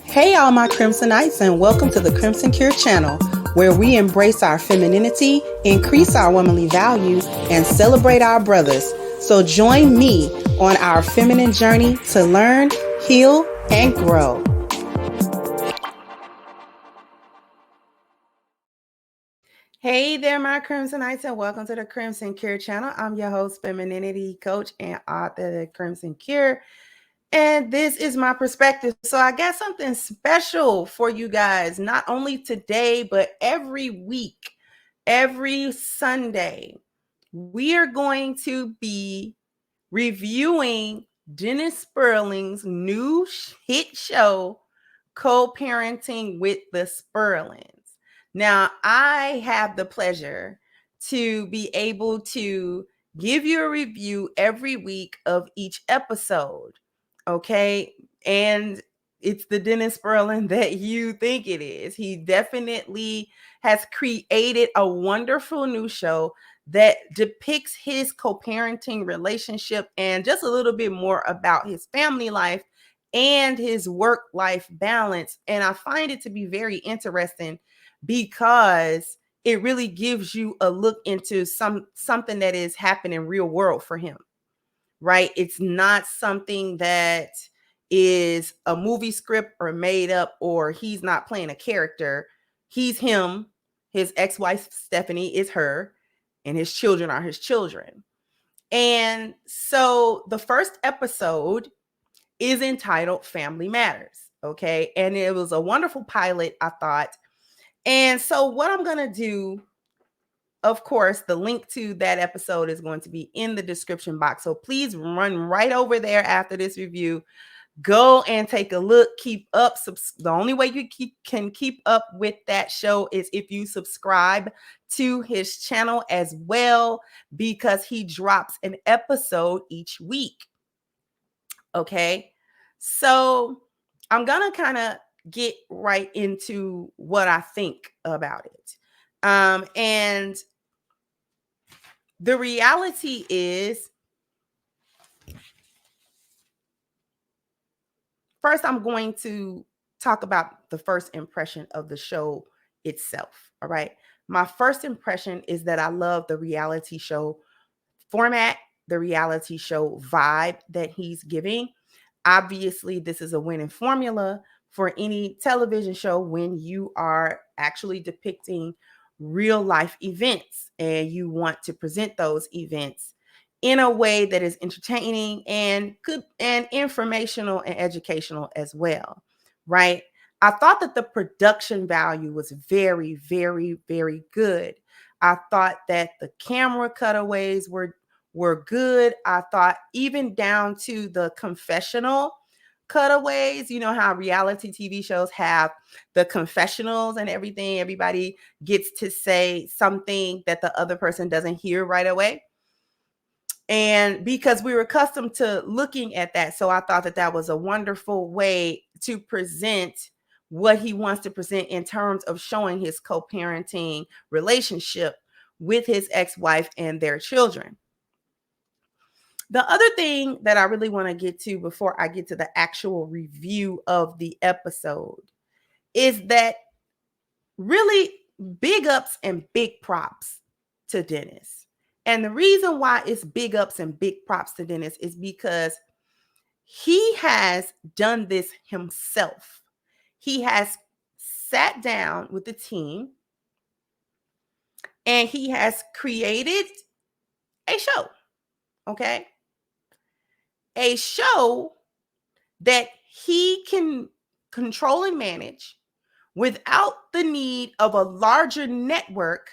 Hey, all my Crimsonites, and welcome to the Crimson Cure channel, where we embrace our femininity, increase our womanly value, and celebrate our brothers. So join me on our feminine journey to learn, heal, and grow. Hey there, my Crimsonites, and welcome to the Crimson Cure channel. I'm your host, femininity coach, and author of the Crimson Cure. And this is my perspective. So I got something special for you guys, not only today, but every week, every Sunday. We are going to be reviewing Dennis Spurlings' new hit show, Co-Parenting with the Spurlings. Now, I have the pleasure to be able to give you a review every week of each episode. Okay. And it's the Dennis Spurling that you think it is. He definitely has created a wonderful new show that depicts his co-parenting relationship and just a little bit more about his family life and his work-life balance. And I find it to be very interesting because it really gives you a look into something that is happening real world for him. Right? It's not something that is a movie script or made up, or he's not playing a character. He's him. His ex-wife, Stephanie, is her, and his children are his children. And so the first episode is entitled Family Matters. Okay. And it was a wonderful pilot, I thought. And so what I'm going to do, of course, the link to that episode is going to be in the description box. So please run right over there after this review. Go and take a look. Keep up. The only way you can keep up with that show is if you subscribe to his channel as well, because he drops an episode each week. Okay. So I'm going to kind of get right into what I think about it. And the reality is, first, I'm going to talk about the first impression of the show itself. All right. My first impression is that I love the reality show format, the reality show vibe that he's giving. Obviously, this is a winning formula for any television show when you are actually depicting real life events and you want to present those events in a way that is entertaining and good and informational and educational as well, right? I thought that the production value was very, very, very good. I thought that the camera cutaways were good. I thought even down to the confessional cutaways, you know how reality TV shows have the confessionals and everything. Everybody gets to say something that the other person doesn't hear right away. And because we were accustomed to looking at that, so I thought that that was a wonderful way to present what he wants to present in terms of showing his co-parenting relationship with his ex-wife and their children. The other thing that I really want to get to before I get to the actual review of the episode is that really big ups and big props to Dennis. And the reason why it's big ups and big props to Dennis is because he has done this himself. He has sat down with the team and he has created a show. Okay. A show that he can control and manage without the need of a larger network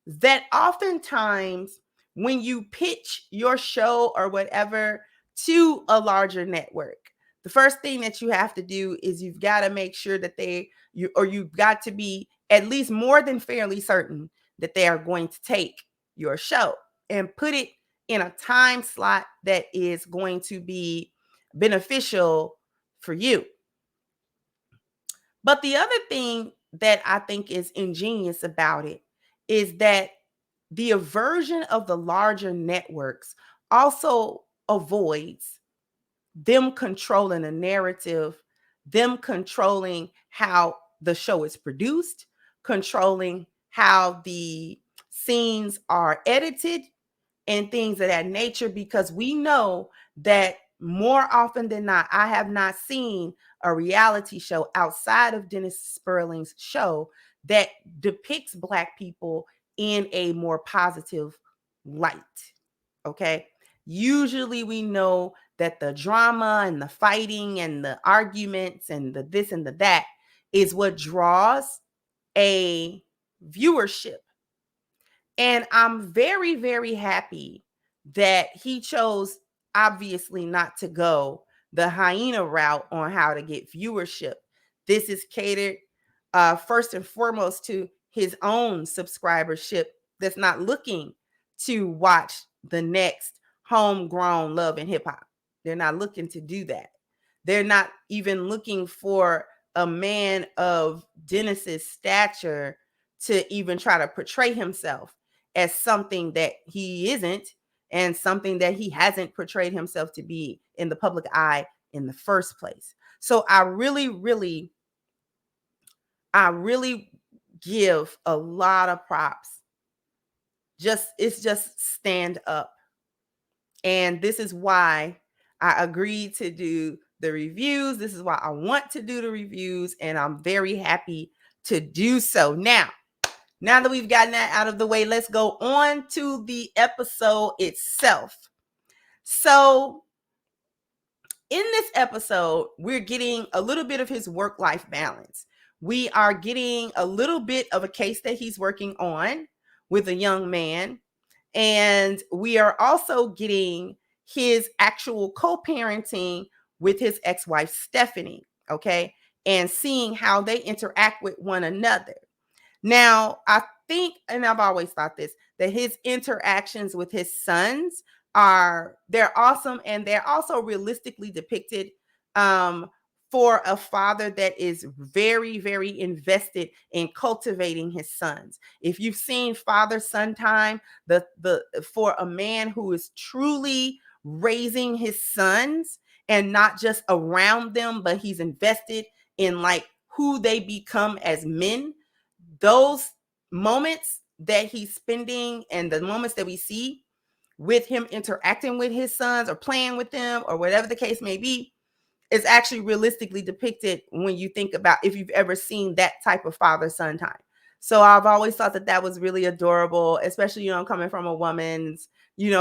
that oftentimes when you pitch your show or whatever to a larger network, the first thing that you have to do is you've got to make sure that you've got to be at least more than fairly certain that they are going to take your show and put it in a time slot that is going to be beneficial for you. But the other thing that I think is ingenious about it is that the aversion of the larger networks also avoids them controlling a narrative them controlling how the show is produced, controlling how the scenes are edited, and things of that nature, because we know that more often than not, I have not seen a reality show outside of Dennis Spurlings' show that depicts Black people in a more positive light. Okay. Usually we know that the drama and the fighting and the arguments and the this and the that is what draws a viewership. And I'm very, very happy that he chose, obviously, not to go the hyena route on how to get viewership. This is catered first and foremost to his own subscribership that's not looking to watch the next homegrown Love and Hip Hop. They're not looking to do that. They're not even looking for a man of Dennis's stature to even try to portray himself as something that he isn't, and something that he hasn't portrayed himself to be in the public eye in the first place. So I really give a lot of props. It's just stand up. And this is why I agreed to do the reviews. This is why I want to do the reviews, and I'm very happy to do so. Now that we've gotten that out of the way, let's go on to the episode itself. So in this episode, we're getting a little bit of his work-life balance. We are getting a little bit of a case that he's working on with a young man. And we are also getting his actual co-parenting with his ex-wife, Stephanie, okay? And seeing how they interact with one another. Now, I think, and I've always thought this, that his interactions with his sons they're awesome, and they're also realistically depicted for a father that is very, very invested in cultivating his sons. If you've seen father-son time, for a man who is truly raising his sons and not just around them, but he's invested in like who they become as men, those moments that he's spending and the moments that we see with him interacting with his sons or playing with them or whatever the case may be is actually realistically depicted when you think about if you've ever seen that type of father-son time. So I've always thought that that was really adorable, especially, coming from a woman's,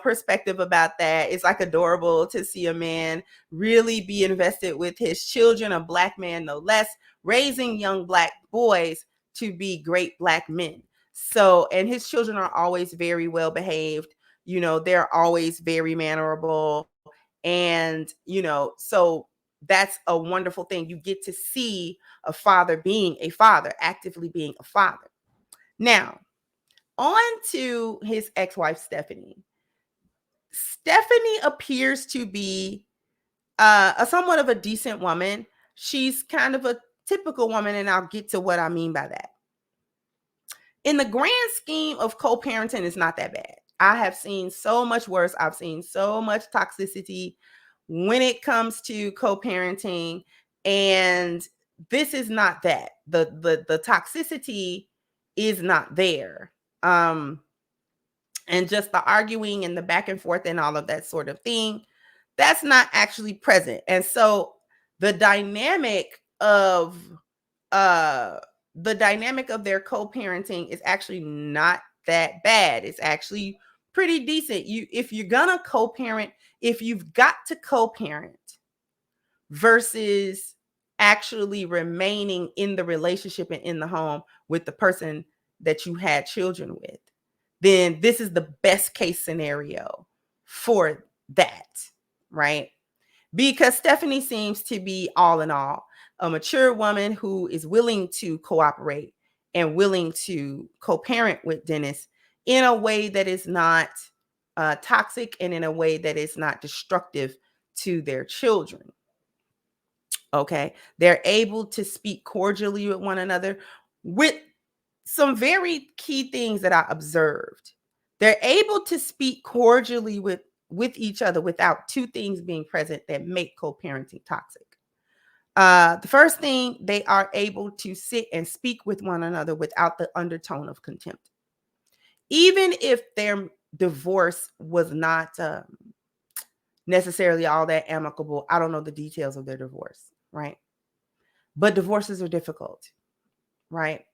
perspective about that. It's like adorable to see a man really be invested with his children, a Black man, no less, raising young Black boys to be great Black men. So, and his children are always very well behaved. They're always very mannerable. And, so that's a wonderful thing. You get to see a father being a father, actively being a father. Now, on to his ex-wife, Stephanie. Stephanie appears to be a somewhat of a decent woman. She's kind of a typical woman, and I'll get to what I mean by that. In the grand scheme of co-parenting, it's not that bad. I have seen so much worse. I've seen so much toxicity when it comes to co-parenting, and this is not that. The toxicity is not there. And just the arguing and the back and forth and all of that sort of thing, that's not actually present. And so the dynamic of their co-parenting is actually not that bad. It's actually pretty decent. If you're gonna co-parent, if you've got to co-parent versus actually remaining in the relationship and in the home with the person that you had children with, then this is the best case scenario for that, right? Because Stephanie seems to be, all in all, a mature woman who is willing to cooperate and willing to co-parent with Dennis in a way that is not toxic and in a way that is not destructive to their children. Okay. They're able to speak cordially with one another with some very key things that I observed. They're able to speak cordially with each other without two things being present that make co-parenting toxic. The first thing, they are able to sit and speak with one another without the undertone of contempt. Even if their divorce was not necessarily all that amicable, I don't know the details of their divorce, right? But divorces are difficult, right?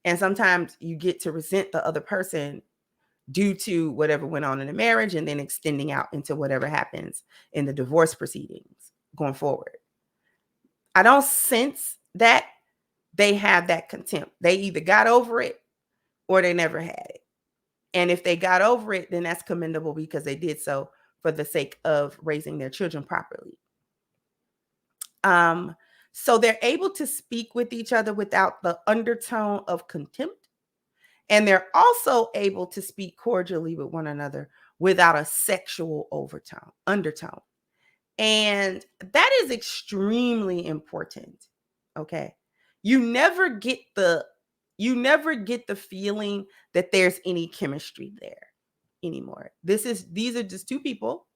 And sometimes you get to resent the other person due to whatever went on in the marriage and then extending out into whatever happens in the divorce proceedings going forward. I don't sense that they have that contempt. They either got over it or they never had it. And if they got over it, then that's commendable because they did so for the sake of raising their children properly. So they're able to speak with each other without the undertone of contempt. And they're also able to speak cordially with one another without a sexual undertone. And that is extremely important. Okay. You never get the feeling that there's any chemistry there anymore. These are just two people.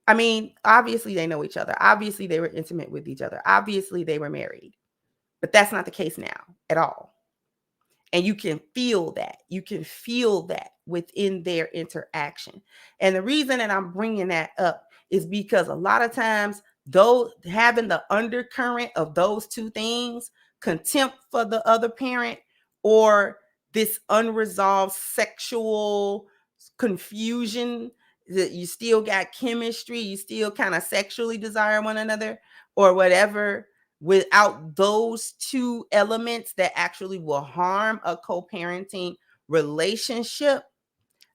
I mean, obviously they know each other. Obviously they were intimate with each other. Obviously they were married. But that's not the case now at all. And you can feel that. You can feel that within their interaction. And the reason that I'm bringing that up is because a lot of times, though, having the undercurrent of those two things, contempt for the other parent or this unresolved sexual confusion, that you still got chemistry, you still kind of sexually desire one another or whatever, without those two elements that actually will harm a co-parenting relationship,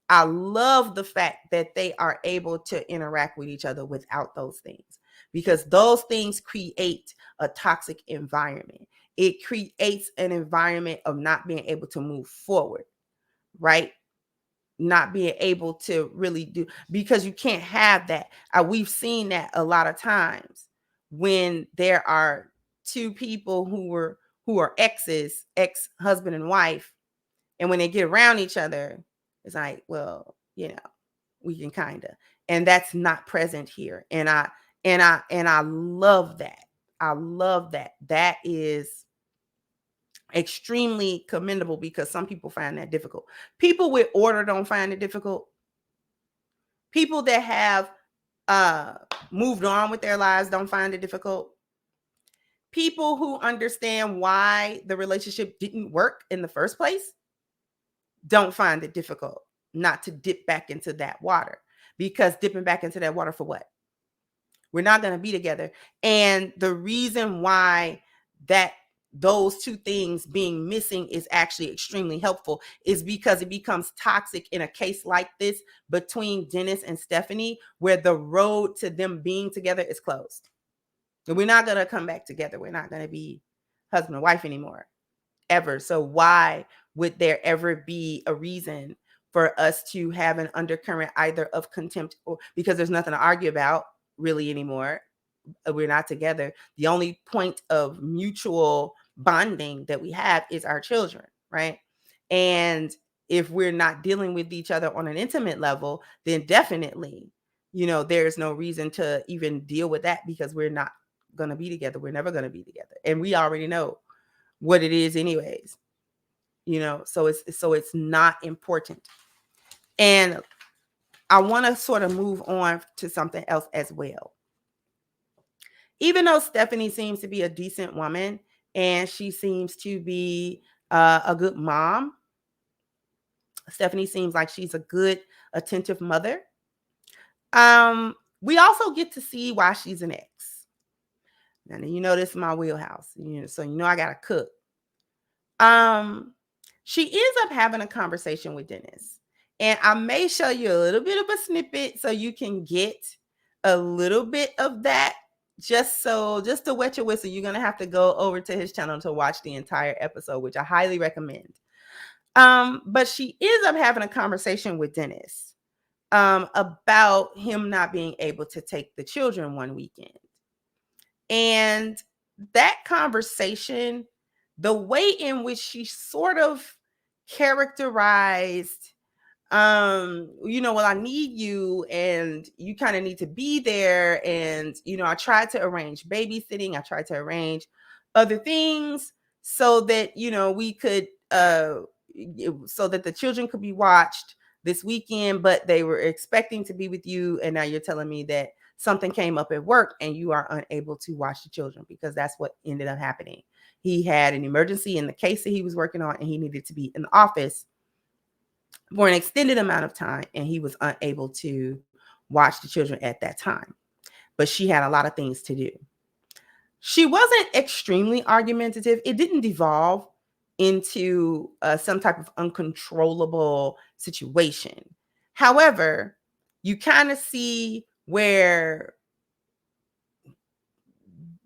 I love the fact that they are able to interact with each other without those things, because those things create a toxic environment. It creates an environment of not being able to move forward, right? Not being able to really do, because you can't have that. We've seen that a lot of times when there are two people who are ex-husband and wife, and when they get around each other, it's like, well, we can kind of, and that's not present here. And I love that. I love that. That is extremely commendable because some people find that difficult. People with order don't find it difficult. People that have moved on with their lives don't find it difficult. People who understand why the relationship didn't work in the first place don't find it difficult not to dip back into that water, because dipping back into that water for what? We're not going to be together. And the reason why that those two things being missing is actually extremely helpful is because it becomes toxic in a case like this between Dennis and Stephanie, where the road to them being together is closed. And we're not going to come back together. We're not going to be husband and wife anymore, ever. So why would there ever be a reason for us to have an undercurrent either of contempt, or because there's nothing to argue about really anymore? We're not together. The only point of mutual bonding that we have is our children, right? And if we're not dealing with each other on an intimate level, then definitely, there's no reason to even deal with that, because we're not going to be together. We're never going to be together. And we already know what it is anyways, so it's not important. And I want to sort of move on to something else as well. Even though Stephanie seems to be a decent woman and she seems to be a good mom, Stephanie seems like she's a good, attentive mother. We also get to see why she's an ex. Now, this is my wheelhouse, so I got to cook. She ends up having a conversation with Dennis, and I may show you a little bit of a snippet so you can get a little bit of that. Just to wet your whistle, you're going to have to go over to his channel to watch the entire episode, which I highly recommend. But she ends up having a conversation with Dennis about him not being able to take the children one weekend. And that conversation, the way in which she sort of characterized well, I need you and you kind of need to be there. And, I tried to arrange babysitting. I tried to arrange other things so that, we could, so that the children could be watched this weekend, but they were expecting to be with you. And now you're telling me that something came up at work and you are unable to watch the children, because that's what ended up happening. He had an emergency in the case that he was working on, and he needed to be in the office for an extended amount of time, and he was unable to watch the children at that time. But she had a lot of things to do. She wasn't extremely argumentative. It didn't devolve into some type of uncontrollable situation. However, you kind of see where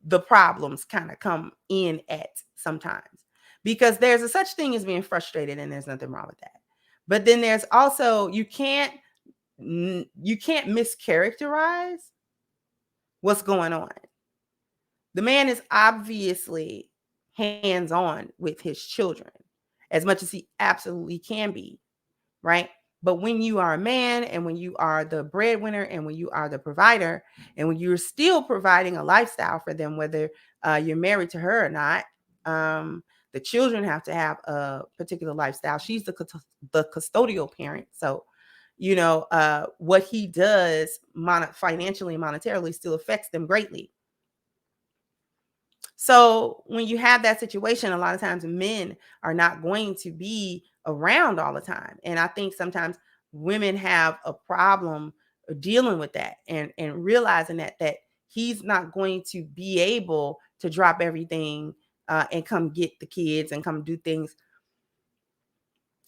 the problems kind of come in at sometimes, because there's a such thing as being frustrated, and there's nothing wrong with that. But then there's also, you can't mischaracterize what's going on. The man is obviously hands-on with his children as much as he absolutely can be, right? But when you are a man, and when you are the breadwinner, and when you are the provider, and when you're still providing a lifestyle for them, whether you're married to her or not, the children have to have a particular lifestyle. She's the custodial parent. So, what he does financially and monetarily still affects them greatly. So when you have that situation, a lot of times men are not going to be around all the time. And I think sometimes women have a problem dealing with that, and realizing that he's not going to be able to drop everything and come get the kids and come do things.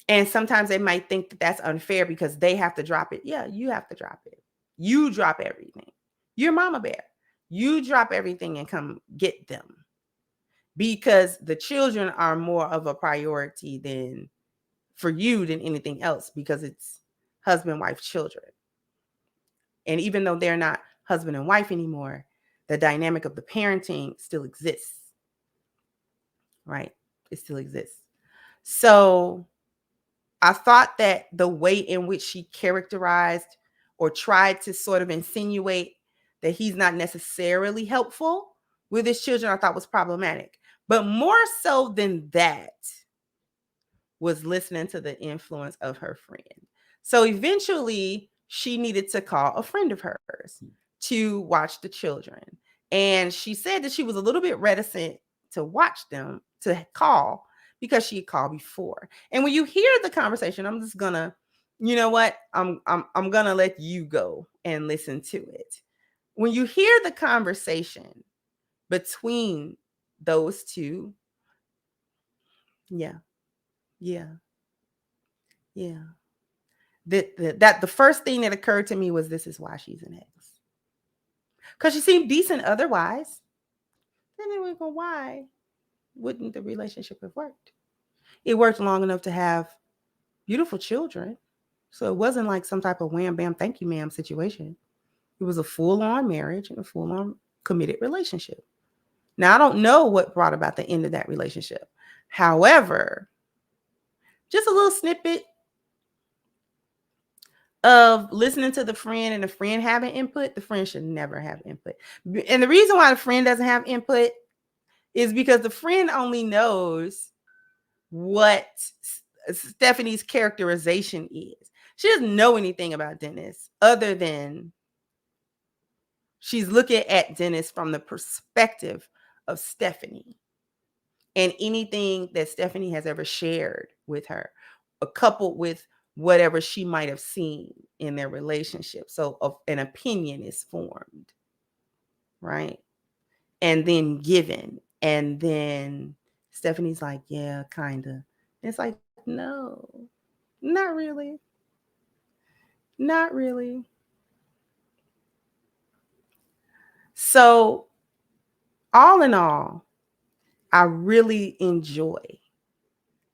And sometimes they might think that that's unfair because they have to drop it. Yeah, you have to drop it. You drop everything. You're Mama Bear. You drop everything and come get them, because the children are more of a priority for you than anything else, because it's husband, wife, children. And even though they're not husband and wife anymore, the dynamic of the parenting still exists, right? It still exists. So I thought that the way in which she characterized or tried to sort of insinuate that he's not necessarily helpful with his children, I thought was problematic. But more so than that was listening to the influence of her friend. So eventually she needed to call a friend of hers to watch the children. And she said that she was a little bit reticent to watch them, to call, because she had called before. And when you hear the conversation, I'm just gonna, you know what? I'm gonna let you go and listen to it. When you hear the conversation between those two, yeah, that the first thing that occurred to me was, this is why she's an ex. Because she seemed decent otherwise. Then we go, why wouldn't the relationship have worked? It worked long enough to have beautiful children. So it wasn't like some type of wham, bam, thank you, ma'am situation. It was a full-on marriage and a full-on committed relationship. Now, I don't know what brought about the end of that relationship. However, just a little snippet of listening to the friend and the friend having input. The friend should never have input. And the reason why the friend doesn't have input is because the friend only knows what Stephanie's characterization is. She doesn't know anything about Dennis other than she's looking at Dennis from the perspective of Stephanie and anything that Stephanie has ever shared with her, coupled with whatever she might have seen in their relationship. So an opinion is formed, right? And then given. And then Stephanie's like, yeah, kind of. It's like, no, not really. Not really. So all in all, I really enjoy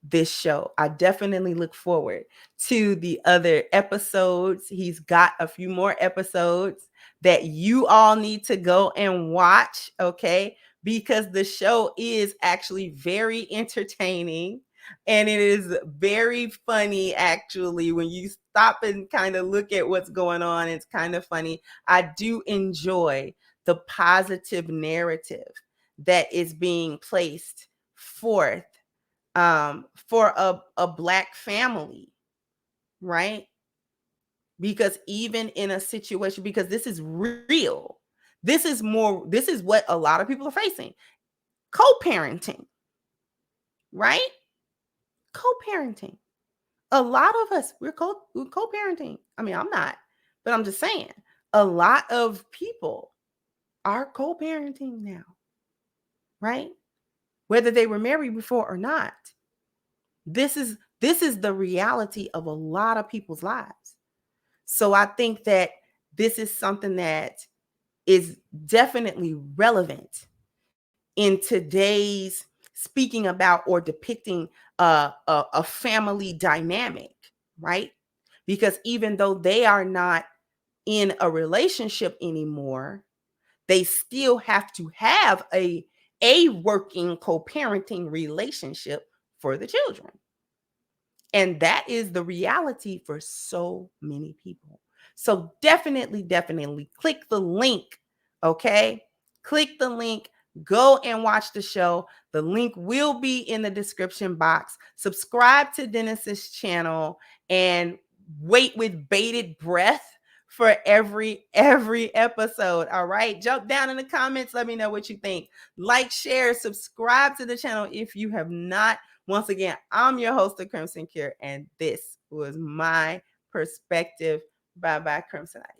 this show. I definitely look forward to the other episodes. He's got a few more episodes that you all need to go and watch, okay? Because the show is actually very entertaining. And it is very funny, actually, when you stop and kind of look at what's going on. It's kind of funny. I do enjoy the positive narrative that is being placed forth for a Black family, right? Because even in a situation, because this is real, this is what a lot of people are facing. Co-parenting, right? Co-parenting. A lot of us, we're co-parenting. I mean, I'm not, but I'm just saying, a lot of people are co-parenting now, right? Whether they were married before or not. This is the reality of a lot of people's lives. So I think that this is something that is definitely relevant in today's speaking about or depicting a family dynamic, right? Because even though they are not in a relationship anymore, they still have to have a working co-parenting relationship for the children. And that is the reality for so many people. So definitely click the link, okay? Click the link, go and watch the show. The link will be in the description box. Subscribe to Dennis's channel and wait with bated breath for every episode. All right, jump down in the comments, let me know what you think. Like, share, subscribe to the channel if you have not. Once again, I'm your host of Crimson Cure, and this was my perspective. Bye bye, Crimsonites.